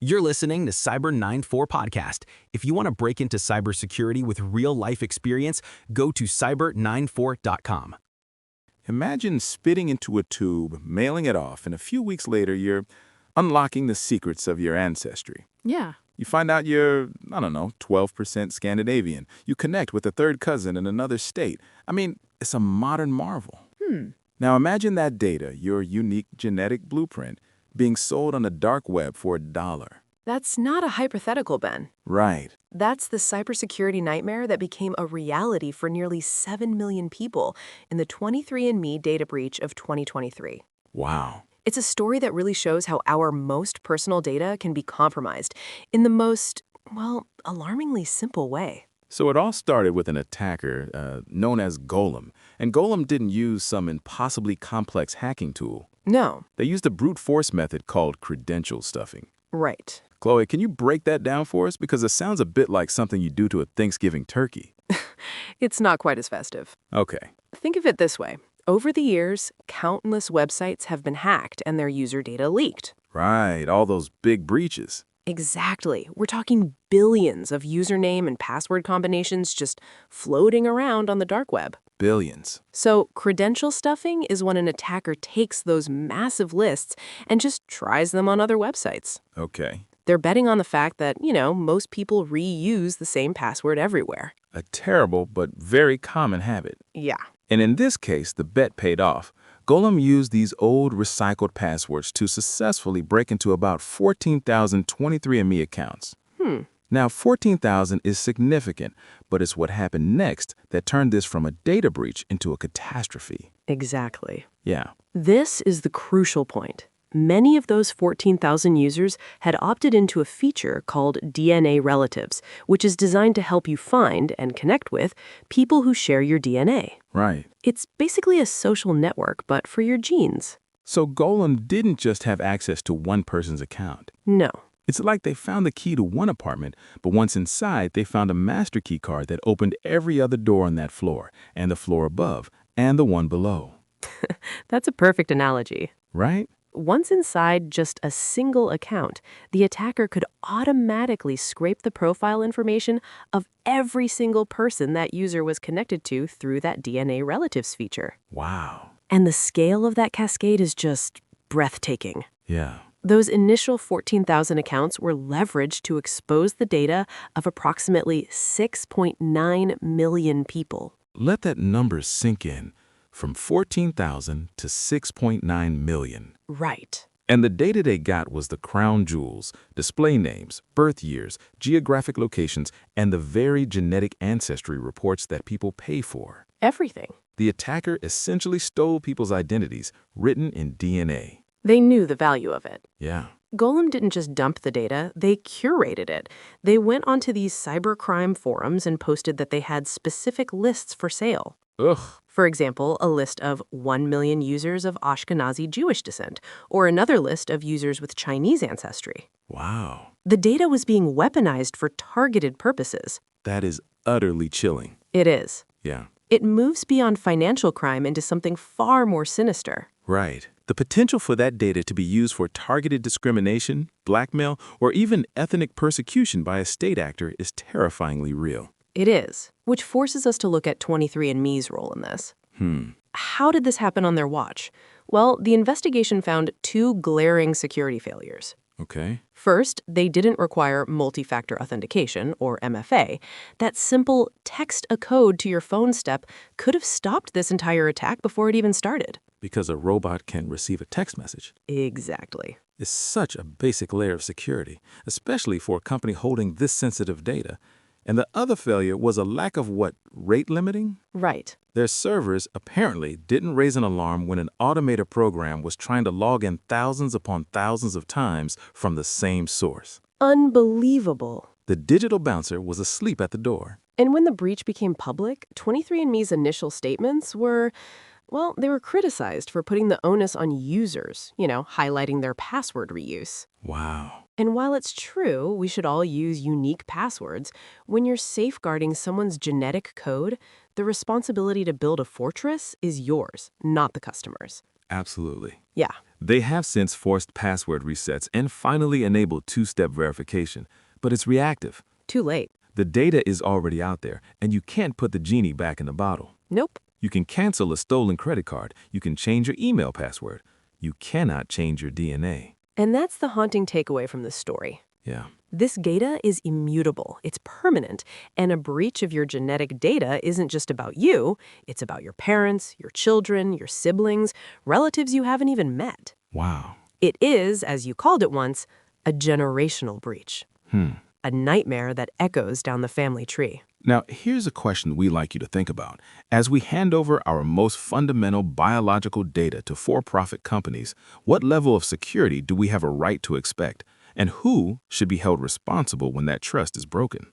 You're listening to Cyber 94 Podcast. If you want to break into cybersecurity with real-life experience, go to cyber94.com. Imagine spitting into a tube, mailing it off, and a few weeks later you're unlocking the secrets of your ancestry. Yeah. You find out you're, 12% Scandinavian. You connect with a third cousin in another state. It's a modern marvel. Now imagine that data, your unique genetic blueprint, being sold on the dark web for $1. That's not a hypothetical, Ben. Right. That's the cybersecurity nightmare that became a reality for nearly 7 million people in the 23andMe data breach of 2023. Wow. It's a story that really shows how our most personal data can be compromised in the most, alarmingly simple way. So it all started with an attacker known as Golem. And Golem didn't use some impossibly complex hacking tool. No. They used a brute force method called credential stuffing. Right. Chloe, can you break that down for us? Because it sounds a bit like something you do to a Thanksgiving turkey. It's not quite as festive. Okay. Think of it this way. Over the years, countless websites have been hacked and their user data leaked. Right, all those big breaches. Exactly. We're talking billions of username and password combinations just floating around on the dark web. Billions. So credential stuffing is when an attacker takes those massive lists and just tries them on other websites. Okay. They're betting on the fact that, most people reuse the same password everywhere. A terrible but very common habit. Yeah. And in this case, the bet paid off. Golem used these old recycled passwords to successfully break into about 14,000 23andMe accounts. Now, 14,000 is significant, but it's what happened next that turned this from a data breach into a catastrophe. Exactly. Yeah. This is the crucial point. Many of those 14,000 users had opted into a feature called DNA relatives, which is designed to help you find and connect with people who share your DNA. Right. It's basically a social network, but for your genes. So Golem didn't just have access to one person's account. No. It's like they found the key to one apartment, but once inside, they found a master key card that opened every other door on that floor, and the floor above, and the one below. That's a perfect analogy. Right? Once inside just a single account, the attacker could automatically scrape the profile information of every single person that user was connected to through that DNA relatives feature. Wow. And the scale of that cascade is just breathtaking. Yeah. Those initial 14,000 accounts were leveraged to expose the data of approximately 6.9 million people. Let that number sink in. From 14,000 to 6.9 million. Right. And the data they got was the crown jewels, display names, birth years, geographic locations, and the very genetic ancestry reports that people pay for. Everything. The attacker essentially stole people's identities, written in DNA. They knew the value of it. Yeah. Golem didn't just dump the data, they curated it. They went onto these cybercrime forums and posted that they had specific lists for sale. Ugh. For example, a list of 1 million users of Ashkenazi Jewish descent, or another list of users with Chinese ancestry. Wow. The data was being weaponized for targeted purposes. That is utterly chilling. It is. Yeah. It moves beyond financial crime into something far more sinister. Right. The potential for that data to be used for targeted discrimination, blackmail, or even ethnic persecution by a state actor is terrifyingly real. It is, which forces us to look at 23andMe's role in this. How did this happen on their watch? Well, the investigation found two glaring security failures. Okay. First, they didn't require multi-factor authentication, or MFA. That simple text a code to your phone step could have stopped this entire attack before it even started. Because a robot can receive a text message. Exactly. It's such a basic layer of security, especially for a company holding this sensitive data. And the other failure was a lack of rate limiting? Right. Their servers apparently didn't raise an alarm when an automated program was trying to log in thousands upon thousands of times from the same source. Unbelievable. The digital bouncer was asleep at the door. And when the breach became public, 23andMe's initial statements were, they were criticized for putting the onus on users, highlighting their password reuse. Wow. And while it's true we should all use unique passwords, when you're safeguarding someone's genetic code, the responsibility to build a fortress is yours, not the customer's. Absolutely. Yeah. They have since forced password resets and finally enabled two-step verification, but it's reactive. Too late. The data is already out there, and you can't put the genie back in the bottle. Nope. You can cancel a stolen credit card. You can change your email password. You cannot change your DNA. And that's the haunting takeaway from this story. Yeah. This data is immutable, it's permanent, and a breach of your genetic data isn't just about you, it's about your parents, your children, your siblings, relatives you haven't even met. Wow. It is, as you called it once, a generational breach. A nightmare that echoes down the family tree. Now, here's a question we like you to think about. As we hand over our most fundamental biological data to for-profit companies, what level of security do we have a right to expect? And who should be held responsible when that trust is broken?